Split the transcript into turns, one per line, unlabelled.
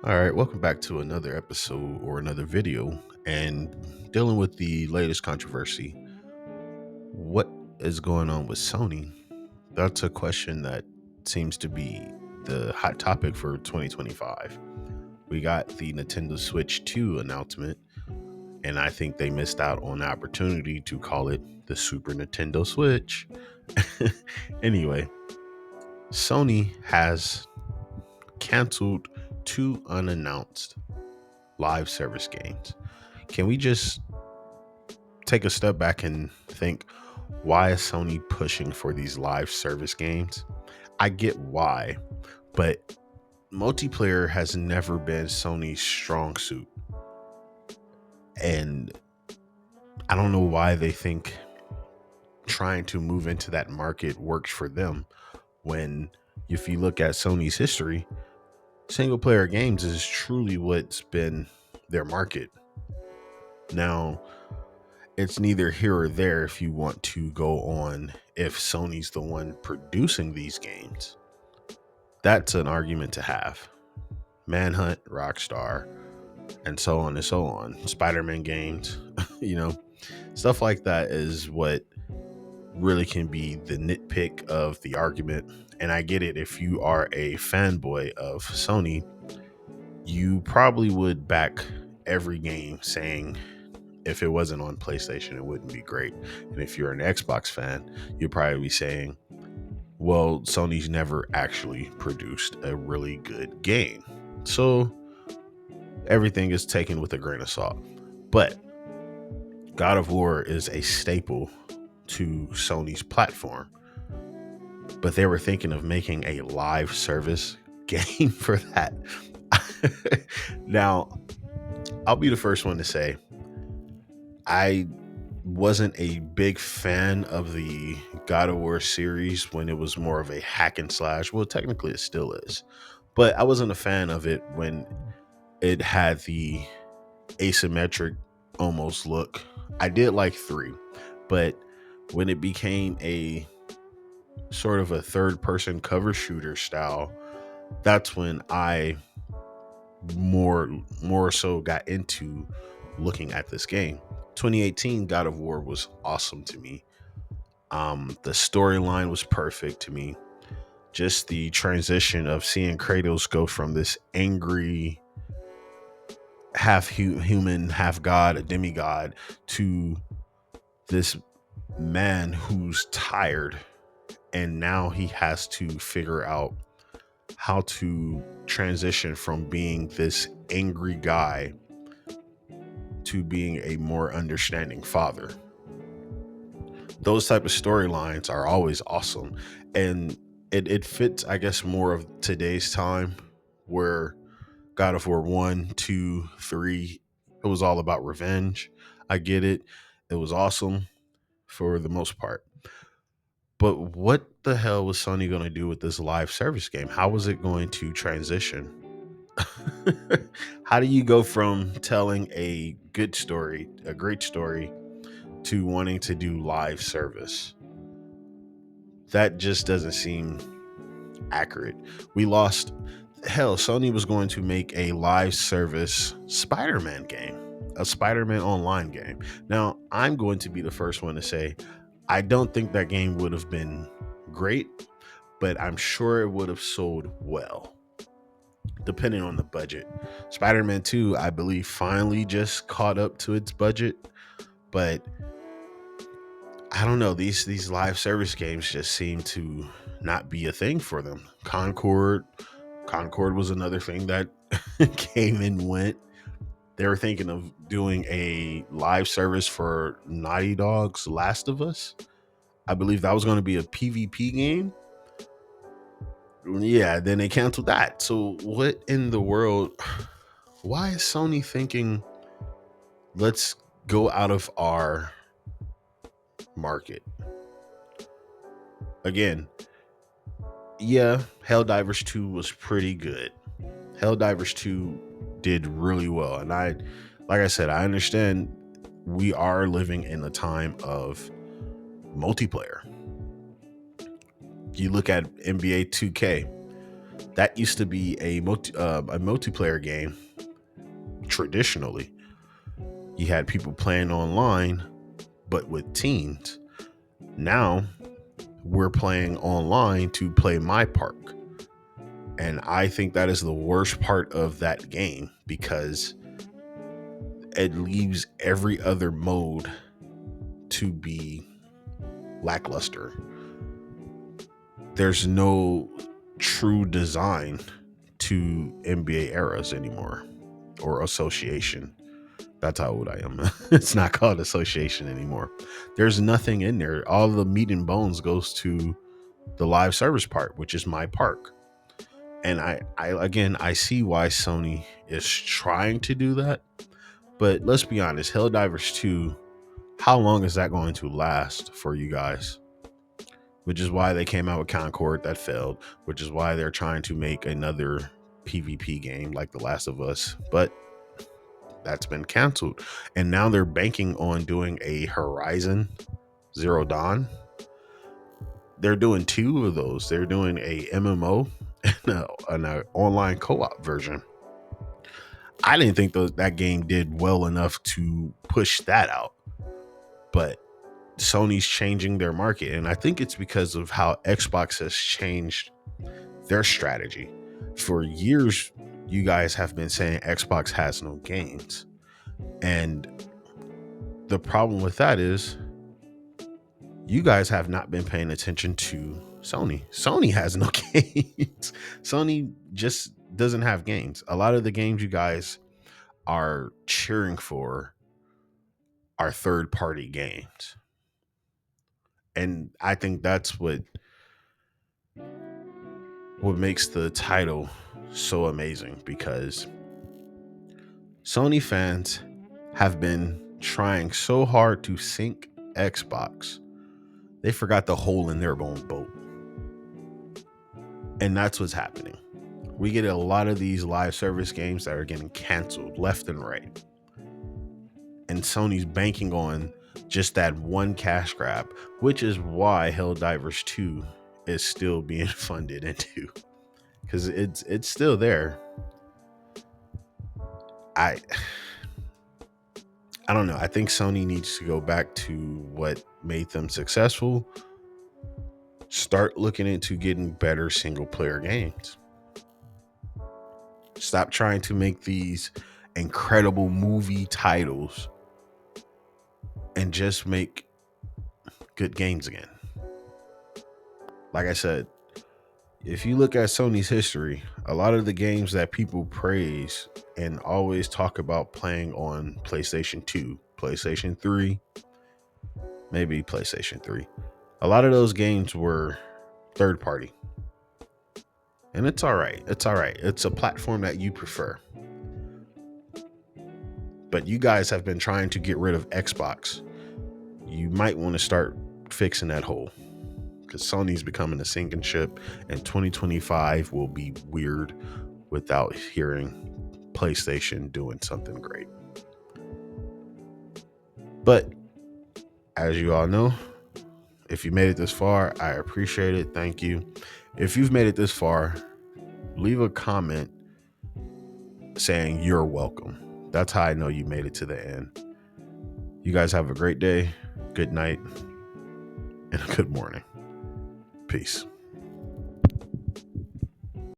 All right, welcome back to another episode or another video and dealing with the latest controversy. What is going on with Sony? That's a question that seems to be the hot topic for 2025. We got the Nintendo Switch 2 announcement, and I think they missed out on the opportunity to call it the Super Nintendo Switch. Anyway, Sony has canceled two unannounced live service games. Can we just take a step back and think, why is Sony pushing for these live service games? I get why, but multiplayer has never been Sony's strong suit. And I don't know why they think trying to move into that market works for them when, if you look at Sony's history, single player games is truly what's been their market. Now, it's neither here or there if you want to go on if Sony's the one producing these games. That's an argument to have. Manhunt, Rockstar, and so on and so on. Spider-Man games, you know, stuff like that is what really can be the nitpick of the argument. And I get it, if you are a fanboy of Sony, you probably would back every game saying if it wasn't on PlayStation, it wouldn't be great. And if you're an Xbox fan, you'll probably be saying, well, Sony's never actually produced a really good game. So everything is taken with a grain of salt. But God of War is a staple to Sony's platform. But they were thinking of making a live service game for that. Now, I'll be the first one to say, I wasn't a big fan of the God of War series when it was more of a hack and slash. Well, technically it still is, but I wasn't a fan of it when it had the asymmetric almost look. I did like 3, but when it became a sort of a third person cover shooter style, that's when I more so got into looking at this game. 2018 God of War was awesome to me. The storyline was perfect to me. Just the transition of seeing Kratos go from this angry, half human, half god, a demigod, to this man who's tired, and now he has to figure out how to transition from being this angry guy to being a more understanding father. Those type of storylines are always awesome, and it fits, I guess, more of today's time, where God of War 1, 2, 3, it was all about revenge. I get it. It was awesome for the most part. But what the hell was Sony going to do with this live service game? How was it going to transition? How do you go from telling a good story, a great story, to wanting to do live service? That just doesn't seem accurate. We lost. Hell, Sony was going to make a live service Spider-Man game, a Spider-Man online game. Now, I'm going to be the first one to say, I don't think that game would have been great, but I'm sure it would have sold well, depending on the budget. Spider-Man 2, I believe, finally just caught up to its budget, but I don't know. These live service games just seem to not be a thing for them. Concord was another thing that came and went. They were thinking of doing a live service for Naughty Dog's Last of Us. I believe that was going to be a PvP game. Yeah, then they canceled that. So what in the world? Why is Sony thinking, let's go out of our market? Again, yeah, Helldivers 2 was pretty good. Helldivers 2 did really well. And like I said, I understand we are living in a time of multiplayer. You look at NBA 2K, That used to be a multiplayer game. Traditionally, you had people playing online, but with teens. Now we're playing online to play my park. And I think that is the worst part of that game because it leaves every other mode to be lackluster. There's no true design to NBA eras anymore, or association. That's how old I am. It's not called association anymore. There's nothing in there. All the meat and bones goes to the live service part, which is my park. And I see why Sony is trying to do that. But let's be honest, Helldivers 2, how long is that going to last for you guys? Which is why they came out with Concord that failed, which is why they're trying to make another PvP game like The Last of Us. But that's been canceled. And now they're banking on doing a Horizon Zero Dawn. They're doing two of those. They're doing a MMO and an online co-op version. I didn't think that game did well enough to push that out. But Sony's changing their market. And I think it's because of how Xbox has changed their strategy. For years, you guys have been saying Xbox has no games. And the problem with that is you guys have not been paying attention to Sony. Sony has no games. Sony just doesn't have games. A lot of the games you guys are cheering for are third-party games. And I think that's what makes the title so amazing, because Sony fans have been trying so hard to sink Xbox. They forgot the hole in their own boat. And that's what's happening. We get a lot of these live service games that are getting canceled left and right. And Sony's banking on just that one cash grab, which is why Helldivers 2 is still being funded into, because it's still there. I don't know. I think Sony needs to go back to what made them successful. Start looking into getting better single player games. Stop trying to make these incredible movie titles and just make good games again. Like I said, if you look at Sony's history, a lot of the games that people praise and always talk about playing on PlayStation 2, PlayStation 3, maybe PlayStation 3, a lot of those games were third party. And it's all right. It's all right. It's a platform that you prefer. But you guys have been trying to get rid of Xbox. You might want to start fixing that hole, because Sony's becoming a sinking ship, and 2025 will be weird without hearing PlayStation doing something great. But as you all know, if you made it this far, I appreciate it. Thank you. If you've made it this far, leave a comment saying you're welcome. That's how I know you made it to the end. You guys have a great day, good night, and a good morning. Peace.